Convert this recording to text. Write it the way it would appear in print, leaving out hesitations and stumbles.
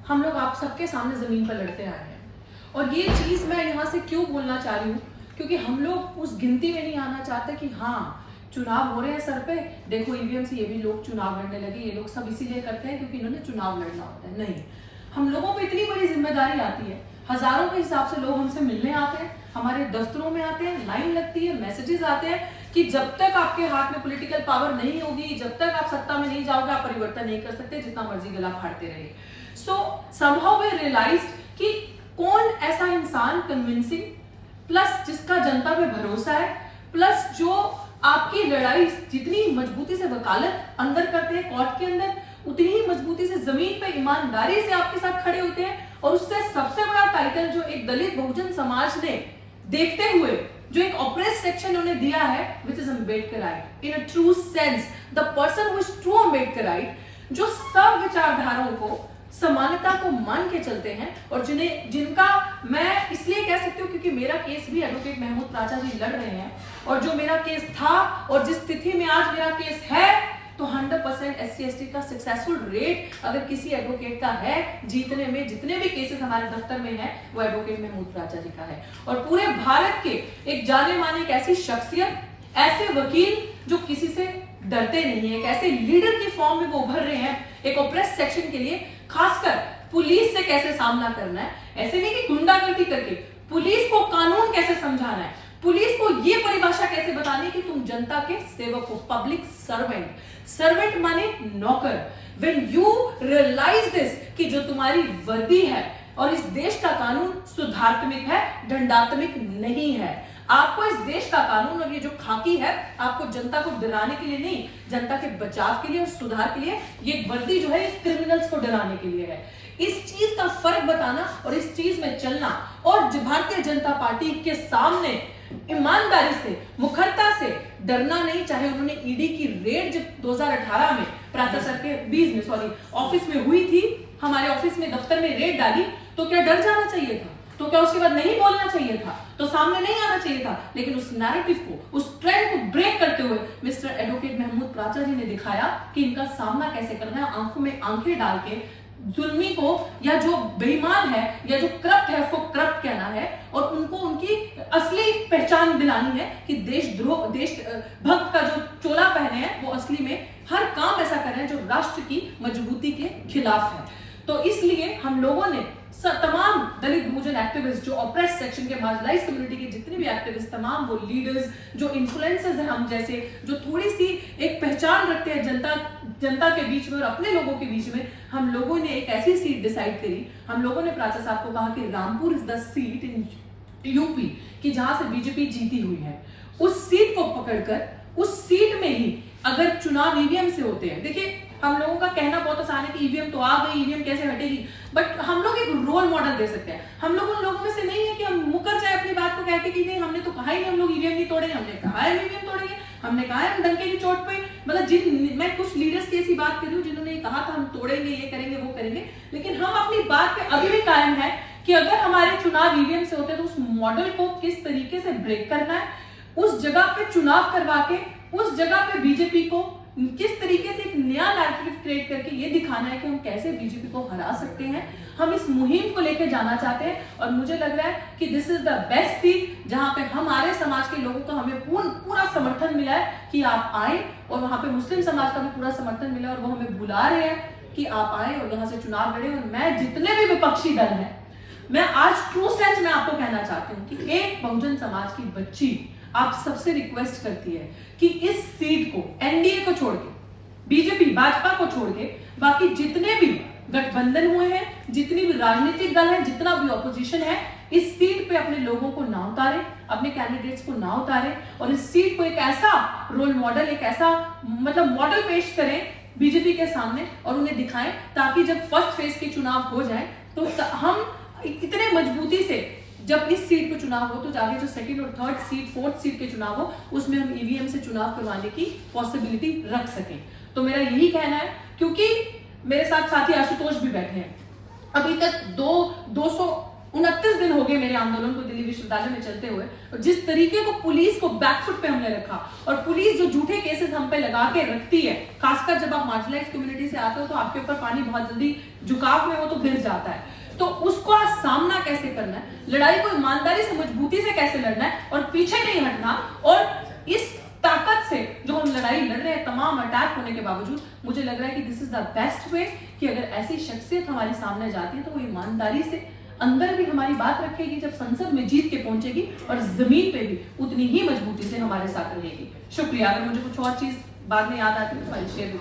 हम लोग आप सबके सामने जमीन पर लड़ते आए हैं। और ये चीज मैं यहाँ से क्यों बोलना चाह रही हूँ, क्योंकि हम लोग उस गिनती में नहीं आना चाहते कि हाँ चुनाव हो रहे हैं सर पे, देखो ईवीएम से ये भी लोग चुनाव लड़ने लगे, ये लोग सब इसीलिए करते हैं क्योंकि इन्होंने चुनाव लड़ना होता है। नहीं, हम लोगों पे इतनी बड़ी जिम्मेदारी आती है, हजारों के हिसाब से लोग हमसे मिलने आते हैं, हमारे दफ्तरों में आते हैं, लाइन लगती है, मैसेजेस आते हैं कि जब तक आपके हाथ में पॉलिटिकल पावर नहीं होगी, जब तक आप सत्ता में नहीं जाओगे, आप परिवर्तन नहीं कर सकते, जितना मर्जी गला फाड़ते रहे। सो समहाउ वी रियलाइज्ड कि कौन ऐसा इंसान कन्विंसिंग, प्लस जिसका जनता पे भरोसा है, प्लस जो आपकी लड़ाई जितनी मजबूती से वकालत अंदर करते हैं कोर्ट के अंदर, उतनी ही मजबूती से जमीन पे ईमानदारी से आपके साथ खड़े होते हैं। और उससे सबसे बड़ा टाइटल जो एक दलित बहुजन समाज ने देखते हुए जो एक ऑप्रेस सेक्शन उन्हें दिया है, which is Ambedkarite in a true sense, the person who is true Ambedkarite, जो सब विचारधाराओं को, समानता को मान के चलते हैं, और जिनका मैं इसलिए कह सकती हूँ क्योंकि मेरा केस भी एडवोकेट महमूद प्राचा जी लड़ रहे हैं, और जो मेरा केस था और जिस तिथि में आज मेरा केस है, तो 100% SC/ST का सक्सेसफुल रेट अगर किसी एडवोकेट का है जीतने में, जितने भी केसेस हमारे दफ्तर में हैं, वो एडवोकेट महमूद प्राचा जी का है। और पूरे भारत के एक जाने माने एक ऐसी शख्सियत, ऐसे वकील जो किसी से डरते नहीं है, एक ऐसे लीडर की फॉर्म में वो उभर रहे हैं एक ऑप्रेस सेक्शन के लिए, खासकर पुलिस से कैसे सामना करना है, ऐसे नहीं कि गुंडागर्दी करके, पुलिस को कानून कैसे समझाना है, पुलिस को ये परिभाषा कैसे बतानी कि तुम जनता के सेवक हो, पब्लिक सर्वेंट। सर्वेंट माने नौकर। व्हेन यू रियलाइज दिस कि जो तुम्हारी वर्दी है और इस देश का कानून सुधारात्मक है, दंडात्मक नहीं है। आपको इस देश का कानून और ये जो खाकी है, आपको जनता को डराने के लिए नहीं, जनता के बचाव के लिए और सुधार के लिए, ये वर्दी जो है क्रिमिनल्स को डराने के लिए है। इस चीज का फर्क बताना और इस चीज में चलना, और भारतीय जनता पार्टी के सामने ईमानदारी से, मुखरता से डरना नहीं। चाहे उन्होंने ईडी की रेड जब 2018 में प्राचा सर के 20 में सॉरी ऑफिस में हुई थी, हमारे ऑफिस में दफ्तर में रेड डाली, तो क्या डर जाना चाहिए था? तो क्या उसके बाद नहीं बोलना चाहिए था? तो सामने नहीं आना चाहिए था? लेकिन उस नैरेटिव को, उस ट्रेंड को ब्रेक करते हुए मिस्टर एडवोकेट महमूद प्राचा जी ने दिखाया कि इनका सामना कैसे करना है, आंखों में आंखें डाल के जुल्मी को, या जो बेईमान है या जो करप्ट है उसको करप्ट कहना है, और उनको उनकी असली पहचान दिलानी है कि देशद्रोह, देशभक्त का जो चोला पहने हैं वो असली में हर काम ऐसा कर रहे हैं जो राष्ट्र की मजबूती के खिलाफ है। तो इसलिए हम लोगों ने तमाम दलित बहुजन एक्टिविस्ट, जो ऑप्रेस सेक्शन के, मार्जिनलाइज्ड कम्युनिटी के जितने भी एक्टिविस्ट, तमाम वो लीडर्स जो इन्फ्लुएंसर्स हैं हम जैसे, जो थोड़ी सी एक पहचान रखते हैं जनता के बीच में और अपने लोगों के बीच में, हम लोगों ने एक ऐसी सीट डिसाइड करी। हम लोगों ने प्राचा साहब को कहा कि Rampur is the seat in UP कि जहां से बीजेपी जीती हुई है, उस सीट को पकड़कर उस सीट में ही अगर चुनाव ईवीएम से होते हैं, देखिए हम लोगों का कहना बहुत आसान है कि ईवीएम तो आ गई, ईवीएम कैसे हटेगी, बट हम लोग एक रोल मॉडल दे सकते हैं। हम लोग उन लोगों में से नहीं है कि हम मुकर जाए अपनी बात को कहते कि नहीं हमने तो कहा ही नहीं हम लोग ईवीएम नहीं तोड़ेंगे, हमने कहा है ईवीएम तोड़ेंगे, हमने कहा है हम डंके की चोट पे, मतलब मैं कुछ लीडर्स की ऐसी बात कर रही हूँ जिन्होंने ये कहा था हम तोड़ेंगे, ये करेंगे, वो करेंगे, लेकिन हम अपनी बात पे अभी भी कायम है कि अगर हमारे चुनाव ईवीएम से होते तो उस मॉडल को किस तरीके से ब्रेक करना है, उस जगह पे चुनाव करवा के उस जगह पे बीजेपी को किस तरीके से एक नया नैरेटिव क्रिएट करके ये दिखाना है कि हम कैसे बीजेपी को हरा सकते हैं। हम इस मुहिम को लेकर जाना चाहते हैं, और मुझे लग रहा है कि this is the best seat जहां पे हमारे समाज के लोगों का हमें पूरा समर्थन मिला है कि आप आए, और वहां पे मुस्लिम समाज का भी पूरा समर्थन मिला, और वो हमें बुला रहे हैं कि आप आए और यहाँ से चुनाव लड़े। और मैं जितने भी विपक्षी दल हैं, मैं आज ट्रू सेंस में आपको कहना चाहती हूँ कि एक बहुजन समाज की बच्ची आप सबसे रिक्वेस्ट करती है कि इस सीट को, एनडीए को छोड़ के, बीजेपी भाजपा को छोड़ के, बाकी जितने भी गठबंधन हुए हैं, जितनी भी राजनीतिक दल है, जितना भी ऑपोजिशन है, इस सीट पे अपने लोगों को ना उतारे, अपने कैंडिडेट्स को ना उतारे, और इस सीट को एक ऐसा रोल मॉडल, एक ऐसा मतलब मॉडल पेश करें बीजेपी के सामने और उन्हें दिखाएं, ताकि जब फर्स्ट फेज के चुनाव हो जाए तो हम इतने मजबूती से जब इस सीट पे चुनाव हो तो जाके जो सेकंड और थर्ड सीट, फोर्थ सीट के चुनाव हो, उसमें हम ईवीएम से चुनाव करवाने की पॉसिबिलिटी रख सकें। तो मेरा यही कहना है, क्योंकि मेरे साथ साथी आशुतोष भी बैठे हैं, अभी तक 229 दिन हो गए मेरे आंदोलन को दिल्ली विश्वविद्यालय में चलते हुए, और जिस तरीके को पुलिस को बैकफुट पे हमने रखा, और पुलिस जो झूठे केसेस हम पे लगा के रखती है, खासकर जब आप मार्जिनलाइज्ड कम्युनिटी से आते हो तो आपके ऊपर पानी बहुत जल्दी झुकाव में वो तो गिर जाता है। तो उसका सामना कैसे करना है, लड़ाई को ईमानदारी से मजबूती से कैसे लड़ना है और पीछे नहीं हटना, और इस ताकत से जो हम लड़ाई लड़ रहे हैं तमाम अटैक होने के बावजूद, मुझे लग रहा है कि this is the best way कि अगर ऐसी शख्सियत हमारे सामने जाती है तो वो ईमानदारी से अंदर भी हमारी बात रखेगी, जब संसद में जीत के पहुंचेगी और जमीन पे भी उतनी ही मजबूती से हमारे साथ रहेगी। शुक्रिया। अगर मुझे कुछ और चीज बाद में याद आती है तो शेयर